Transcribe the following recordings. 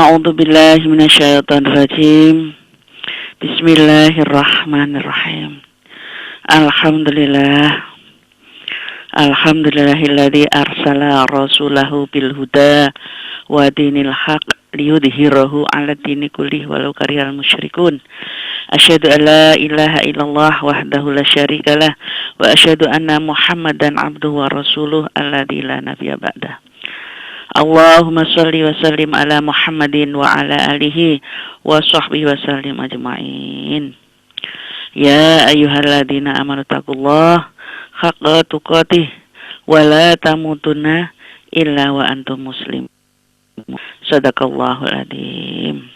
A'udzu billahi minasyaitonir rajim. Bismillahirrahmanirrahim. Alhamdulillahilladzi arsala rasulahu bil huda wa dinil haq liyudhhirahu 'ala dini kullihi walau karihal musyrikun. Asyhadu an la ilaha illallah wahdahu la syarikalah wa asyhadu anna Muhammadan 'abduhu wa rasuluhu alladzi la nabiyya ba'dah. Allahumma shalli wa sallim ala Muhammadin wa ala alihi wa sahbihi wa sallim ajma'in. Ya ayyuhalladzina amanu taqullaha haqqa tuqatih wa la tamutunna illa wa antum muslimun. Shadaqallahul adzim.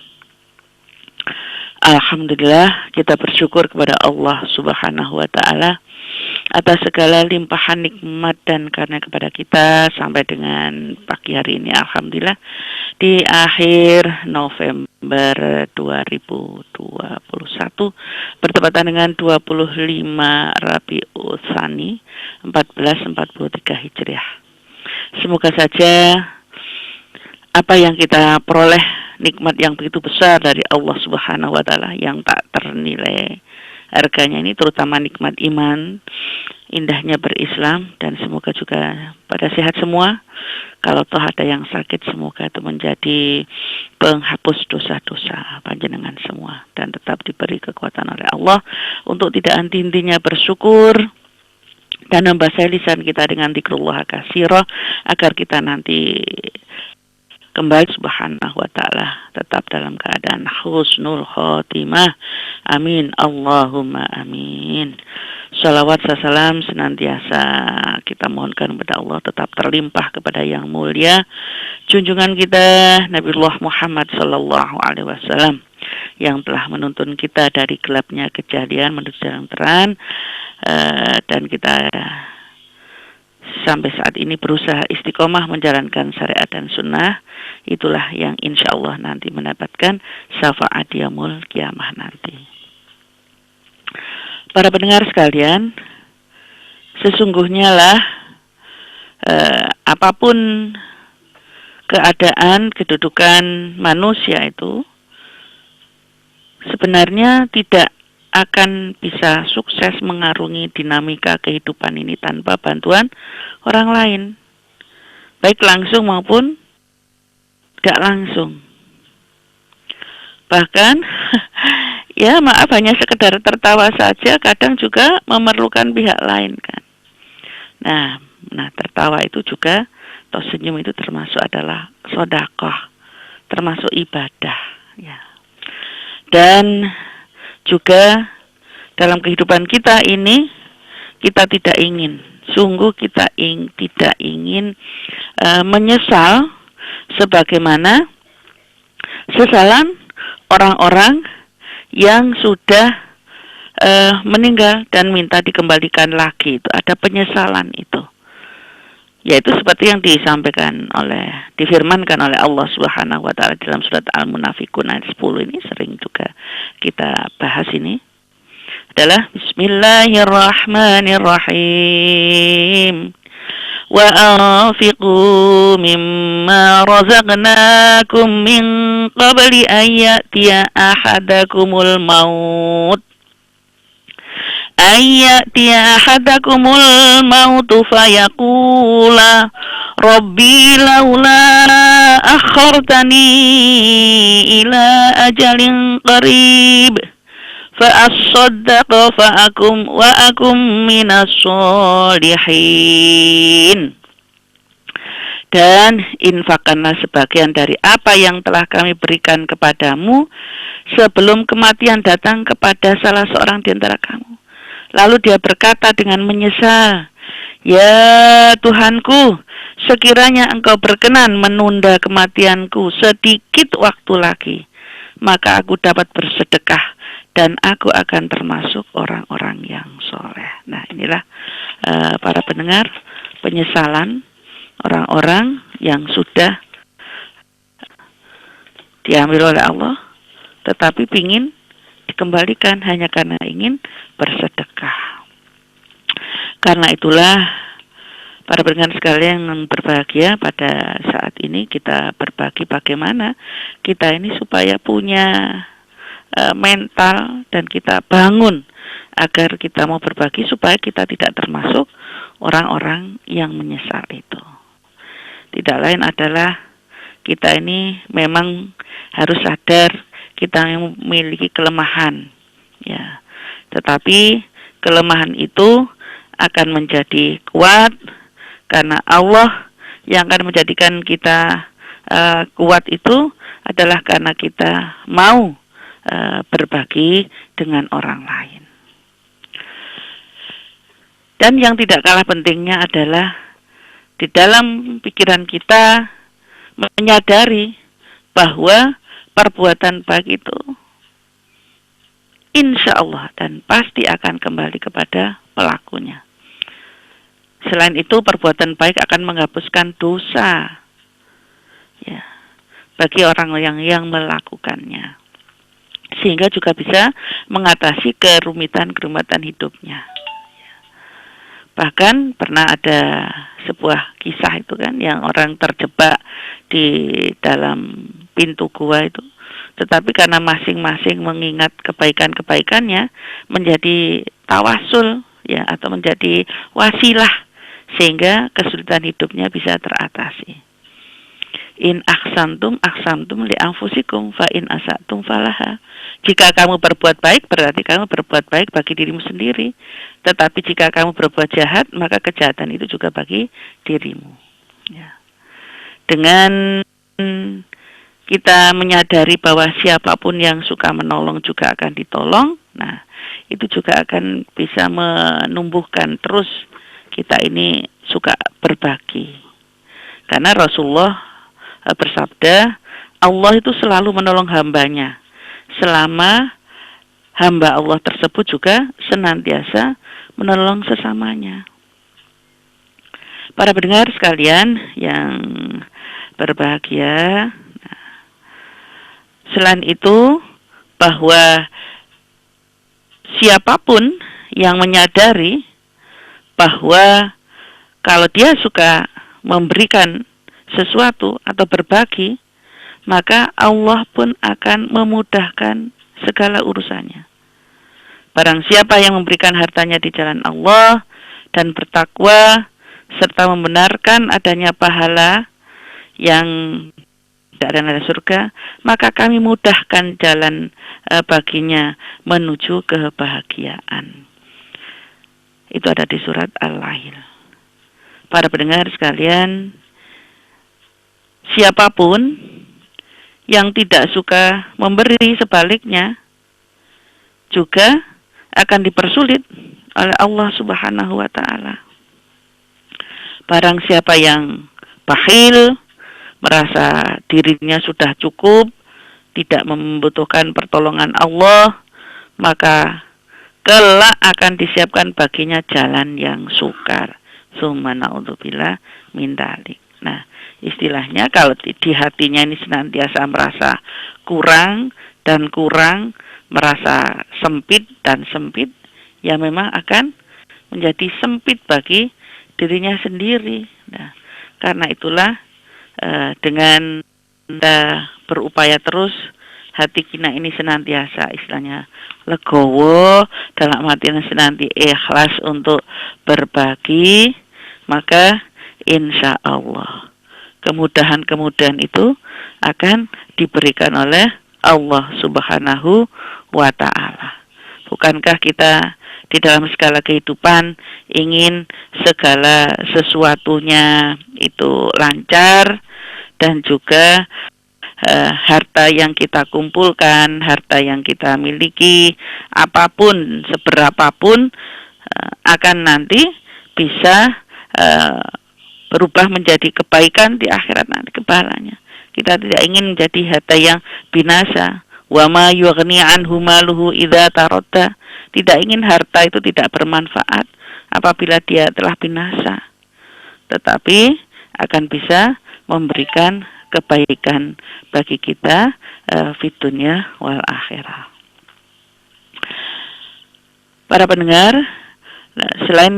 Alhamdulillah, kita bersyukur kepada Allah Subhanahu wa taala atas segala limpahan nikmat dan karena kepada kita sampai dengan pagi hari ini, alhamdulillah, di akhir November 2021 bertepatan dengan 25 Rabiul Tsani 1443 Hijriah. Semoga saja apa yang kita peroleh, nikmat yang begitu besar dari Allah Subhanahu wa taala yang tak ternilai harganya ini, terutama nikmat iman, indahnya berislam, dan semoga juga pada sehat semua. Kalau toh ada yang sakit, semoga itu menjadi penghapus dosa-dosa panjenengan semua dan tetap diberi kekuatan oleh Allah untuk tidak henti-hentinya bersyukur dan membasahi lisan kita dengan dzikrullah katsira agar kita nanti kembali Subhanahu wa ta'ala tetap dalam keadaan husnul khotimah. Amin. Allahumma amin. Shalawat salam senantiasa kita mohonkan kepada Allah tetap terlimpah kepada yang mulia junjungan kita Nabiullah Muhammad sallallahu alaihi wasallam yang telah menuntun kita dari gelapnya kejahilian menuju jalan terang, dan kita sampai saat ini berusaha istiqomah menjalankan syariat dan sunnah. Itulah yang insya Allah nanti mendapatkan syafaat yaumul kiamah nanti. Para pendengar sekalian, sesungguhnya lah apapun keadaan kedudukan manusia itu sebenarnya tidak akan bisa sukses mengarungi dinamika kehidupan ini tanpa bantuan orang lain, baik langsung maupun tidak langsung. Bahkan ya maaf, hanya sekedar tertawa saja kadang juga memerlukan pihak lain kan. Nah tertawa itu juga atau senyum itu termasuk adalah sedekah, termasuk ibadah ya. Dan juga dalam kehidupan kita ini kita tidak ingin, sungguh kita tidak ingin menyesal sebagaimana sesalan orang-orang yang sudah meninggal dan minta dikembalikan lagi. Itu ada penyesalan itu, yaitu seperti yang difirmankan oleh Allah Subhanahu wa taala dalam surat Al-Munafiqun ayat 10. Ini sering juga kita bahas, ini adalah Bismillahirrahmanirrahim. Wa anfiqu mimma razaqnakum min qabli an ya'tiya ahadakumul maut fayaqula rabbi laula akhartani ila ajalin qarib fa asaddaqa wa akum minas sholihin. Dan infakkanlah sebagian dari apa yang telah kami berikan kepadamu sebelum kematian datang kepada salah seorang di antara kamu. Lalu dia berkata dengan menyesal, ya Tuhanku, sekiranya engkau berkenan menunda kematianku sedikit waktu lagi, maka aku dapat bersedekah dan aku akan termasuk orang-orang yang soleh. Nah inilah para pendengar, penyesalan orang-orang yang sudah diambil oleh Allah tetapi ingin dikembalikan hanya karena ingin bersedekah. Karena itulah Para pendengar sekalian yang berbahagia, pada saat ini kita berbagi bagaimana kita ini supaya punya mental dan kita bangun agar kita mau berbagi supaya kita tidak termasuk orang-orang yang menyesal itu. Tidak lain adalah kita ini memang harus sadar kita yang memiliki kelemahan, ya. Tetapi kelemahan itu akan menjadi kuat karena Allah yang akan menjadikan kita kuat itu adalah karena kita mau berbagi dengan orang lain. Dan yang tidak kalah pentingnya adalah di dalam pikiran kita menyadari bahwa perbuatan baik itu insya Allah dan pasti akan kembali kepada pelakunya. Selain itu, perbuatan baik akan menghapuskan dosa, ya, bagi orang yang melakukannya, sehingga juga bisa mengatasi kerumitan hidupnya. Bahkan pernah ada sebuah kisah itu kan, yang orang terjebak di dalam pintu gua itu, tetapi karena masing-masing mengingat kebaikan-kebaikannya menjadi tawasul, ya, atau menjadi wasilah sehingga kesulitan hidupnya bisa teratasi. In ahsantum li anfusikum fa in asatum falaha. Jika kamu berbuat baik berarti kamu berbuat baik bagi dirimu sendiri. Tetapi jika kamu berbuat jahat maka kejahatan itu juga bagi dirimu. Ya. Dengan kita menyadari bahwa siapapun yang suka menolong juga akan ditolong. Nah, itu juga akan bisa menumbuhkan terus kita ini suka berbagi. Karena Rasulullah bersabda, Allah itu selalu menolong hambanya selama hamba Allah tersebut juga senantiasa menolong sesamanya. Para pendengar sekalian yang berbahagia, selain itu bahwa siapapun yang menyadari bahwa kalau dia suka memberikan sesuatu atau berbagi, maka Allah pun akan memudahkan segala urusannya. Barang siapa yang memberikan hartanya di jalan Allah dan bertakwa serta membenarkan adanya pahala yang tidak ada surga, maka kami mudahkan jalan baginya menuju kebahagiaan. Itu ada di surat Al-Lail. Para pendengar sekalian, siapapun yang tidak suka memberi, sebaliknya juga akan dipersulit oleh Allah Subhanahu wa Ta'ala. Barang siapa yang bakhil, merasa dirinya sudah cukup, tidak membutuhkan pertolongan Allah, maka kelak akan disiapkan baginya jalan yang sukar. Tsumma na'udzubillah min dzalik. Nah, istilahnya kalau di hatinya ini senantiasa merasa kurang dan kurang, merasa sempit dan sempit, ya memang akan menjadi sempit bagi dirinya sendiri. Nah, karena itulah dengan kita berupaya terus, hati kita ini senantiasa istilahnya legowo, dalam artian senantiasa ikhlas untuk berbagi, maka insya Allah kemudahan-kemudahan itu akan diberikan oleh Allah Subhanahu wa Ta'ala. Bukankah kita di dalam segala kehidupan ingin segala sesuatunya itu lancar, dan juga harta yang kita kumpulkan, harta yang kita miliki, apapun, seberapapun, akan nanti bisa berubah menjadi kebaikan di akhirat nanti, kebalanya. Kita tidak ingin menjadi harta yang binasa. Wa ma yughni anhu maluhu idza taradda. Tidak ingin harta itu tidak bermanfaat apabila dia telah binasa, tetapi akan bisa memberikan kebaikan bagi kita fid dunya wal akhirah. Para pendengar, selain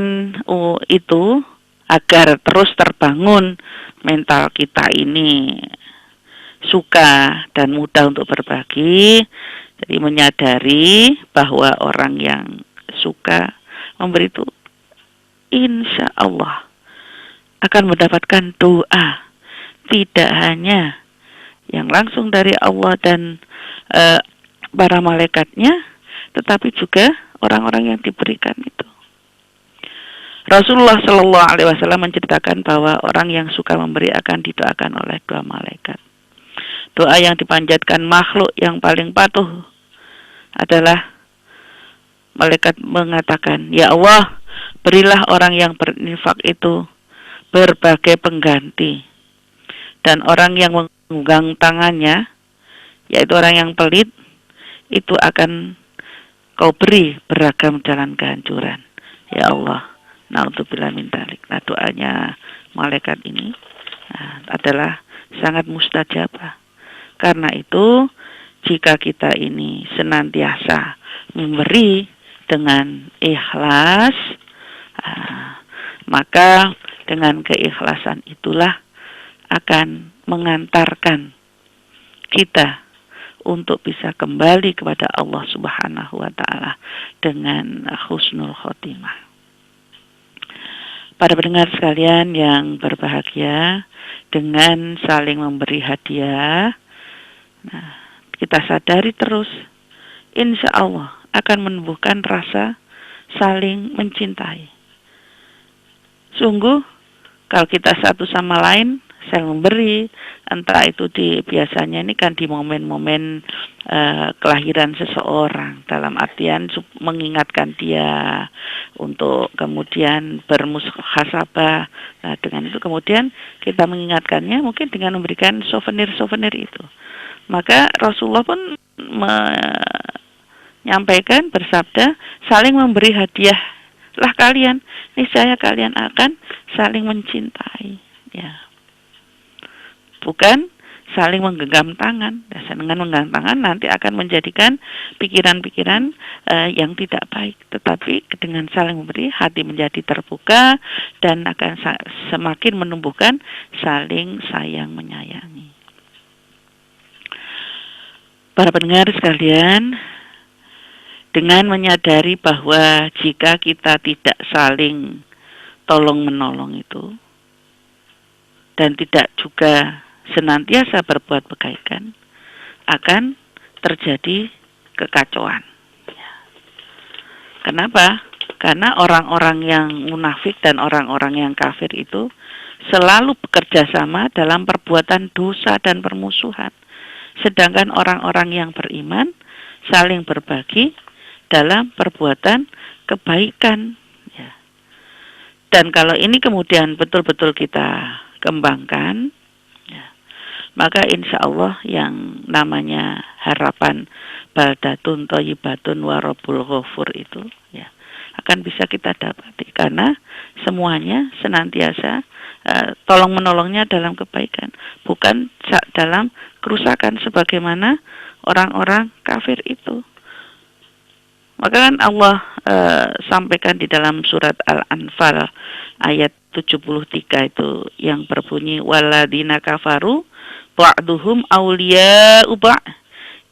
itu agar terus terbangun mental kita ini suka dan mudah untuk berbagi. Jadi menyadari bahwa orang yang suka memberi itu insya Allah akan mendapatkan doa, tidak hanya yang langsung dari Allah dan para malaikatnya, tetapi juga orang-orang yang diberikan itu. Rasulullah Shallallahu Alaihi Wasallam menceritakan bahwa orang yang suka memberi akan didoakan oleh dua malaikat. Doa yang dipanjatkan makhluk yang paling patuh adalah malaikat mengatakan, ya Allah, berilah orang yang berinfak itu berbagai pengganti. Dan orang yang menggenggam tangannya, yaitu orang yang pelit, itu akan kau beri beragam jalan kehancuran. Ya Allah, naudzubillah min dzalik. Nah, doanya malaikat ini adalah sangat mustajabah. Karena itu, jika kita ini senantiasa memberi dengan ikhlas, maka dengan keikhlasan itulah akan mengantarkan kita untuk bisa kembali kepada Allah Subhanahu wa Ta'ala dengan husnul khotimah. Para pendengar sekalian yang berbahagia, dengan saling memberi hadiah, kita sadari terus, insya Allah akan menumbuhkan rasa saling mencintai. Sungguh, kalau kita satu sama lain saling memberi, entah itu biasanya ini kan di momen-momen kelahiran seseorang, dalam artian mengingatkan dia untuk kemudian bermuhasabah. Nah, dengan itu kemudian kita mengingatkannya mungkin dengan memberikan souvenir-souvenir itu. Maka Rasulullah pun menyampaikan, bersabda, saling memberi hadiahlah kalian, niscaya kalian akan saling mencintai. Ya. Bukan saling menggenggam tangan. Dengan menggenggam tangan nanti akan menjadikan pikiran-pikiran yang tidak baik. Tetapi dengan saling memberi, hati menjadi terbuka dan akan semakin menumbuhkan saling sayang menyayangi. Para pendengar sekalian, dengan menyadari bahwa jika kita tidak saling tolong-menolong itu, dan tidak juga senantiasa berbuat kebaikan, akan terjadi kekacauan. Kenapa? Karena orang-orang yang munafik dan orang-orang yang kafir itu selalu bekerja sama dalam perbuatan dosa dan permusuhan. Sedangkan orang-orang yang beriman saling berbagi dalam perbuatan kebaikan. Ya. Dan kalau ini kemudian betul-betul kita kembangkan, ya, maka insya Allah yang namanya harapan baldatun thayyibatun wa rabbul ghafur itu ya akan bisa kita dapati, karena semuanya senantiasa tolong menolongnya dalam kebaikan, bukan dalam kerusakan sebagaimana orang-orang kafir itu. Maka kan Allah sampaikan di dalam surat Al-Anfal ayat 73 itu yang berbunyi, waladina kafaru ba'duhum awliya'u ba'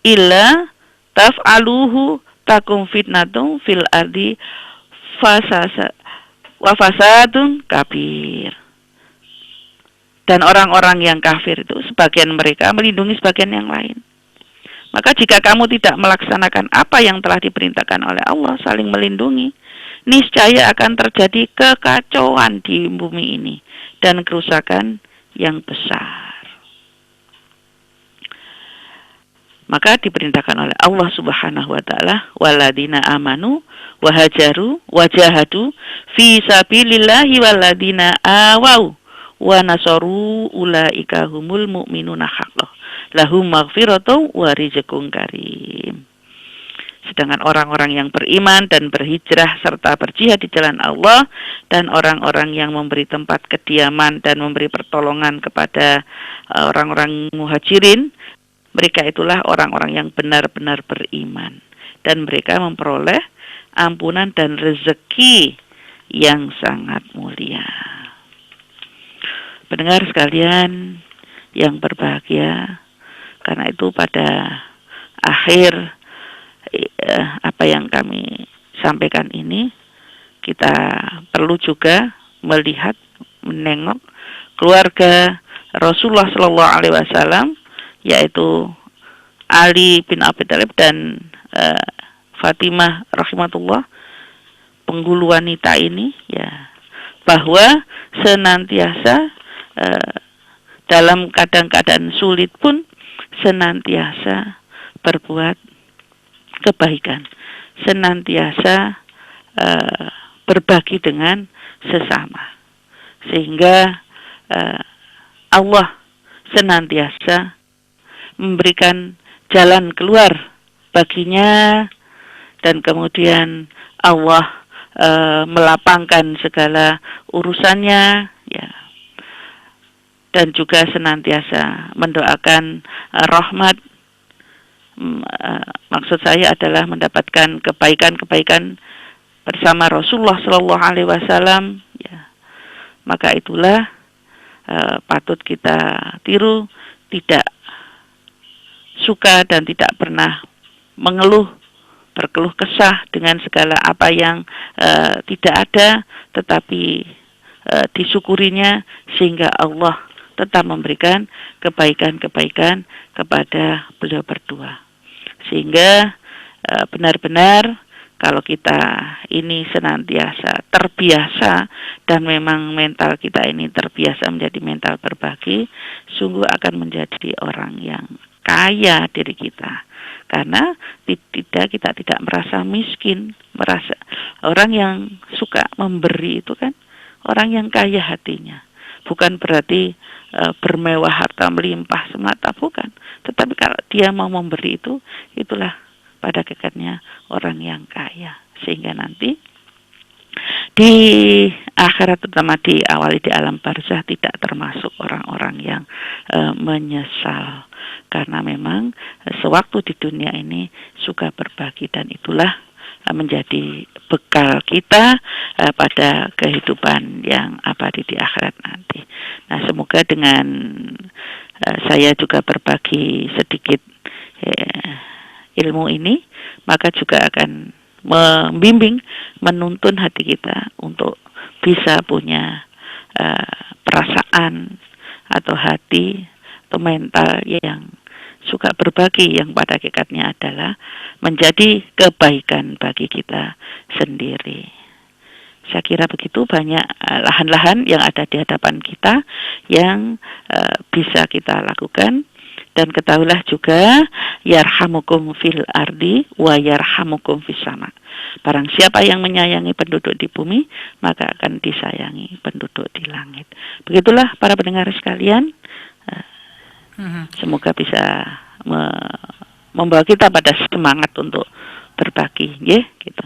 illa taf'aluhu takum fitnatum fil ardi wa fasadun kabir. Dan orang-orang yang kafir itu sebagian mereka melindungi sebagian yang lain. Maka jika kamu tidak melaksanakan apa yang telah diperintahkan oleh Allah, saling melindungi, niscaya akan terjadi kekacauan di bumi ini dan kerusakan yang besar. Maka diperintahkan oleh Allah Subhanahu wa Ta'ala, waladina amanu wahajaru wajahadu fi sabilillahi waladina awau wa nasaru ulaika humul mu'minuna haqqan lahum maghfiratun wa rizqun karim. Sedangkan orang-orang yang beriman dan berhijrah serta berjihad di jalan Allah, dan orang-orang yang memberi tempat kediaman dan memberi pertolongan kepada orang-orang muhajirin, mereka itulah orang-orang yang benar-benar beriman, dan mereka memperoleh ampunan dan rezeki yang sangat mulia. pendengar sekalian yang berbahagia, karena itu pada akhir apa yang kami sampaikan ini, kita perlu juga melihat, menengok keluarga Rasulullah Shallallahu Alaihi Wasallam, yaitu Ali bin Abi Thalib dan Fatimah rahimahullah, penghulu wanita ini, ya, bahwa senantiasa dalam keadaan sulit pun senantiasa berbuat kebaikan, senantiasa berbagi dengan sesama, sehingga Allah senantiasa memberikan jalan keluar baginya, dan kemudian Allah melapangkan segala urusannya, ya, dan juga senantiasa mendoakan rahmat. Maksud saya adalah mendapatkan kebaikan-kebaikan bersama Rasulullah Shallallahu Alaihi Wasallam, ya. Maka itulah patut kita tiru, tidak suka dan tidak pernah berkeluh kesah dengan segala apa yang tidak ada, tetapi disyukurinya, sehingga Allah tetap memberikan kebaikan-kebaikan kepada beliau berdua. Sehingga benar-benar kalau kita ini senantiasa terbiasa, dan memang mental kita ini terbiasa menjadi mental berbagi, sungguh akan menjadi orang yang kaya diri kita. Karena kita tidak merasa miskin, merasa orang yang suka memberi itu kan orang yang kaya hatinya. Bukan berarti bermewah harta melimpah semata, bukan. Tetapi kalau dia mau memberi itu, itulah pada hakikatnya orang yang kaya. Sehingga nanti di akhirat, terutama diawali di alam barzah, tidak termasuk orang-orang yang menyesal. Karena memang sewaktu di dunia ini suka berbagi, dan itulah menjadi bekal kita pada kehidupan yang abadi di akhirat nanti. Nah, semoga dengan saya juga berbagi sedikit ilmu ini, maka juga akan membimbing, menuntun hati kita untuk bisa punya perasaan atau hati atau mental yang suka berbagi, yang pada hakikatnya adalah menjadi kebaikan bagi kita sendiri. Saya kira begitu, banyak lahan-lahan yang ada di hadapan kita yang bisa kita lakukan. Dan ketahuilah juga, yarhamukum fil ardi wa yarhamukum fis sama. Barang siapa yang menyayangi penduduk di bumi, maka akan disayangi penduduk di langit. Begitulah para pendengar sekalian. Semoga bisa membawa kita pada semangat untuk berbagi, ya, gitu.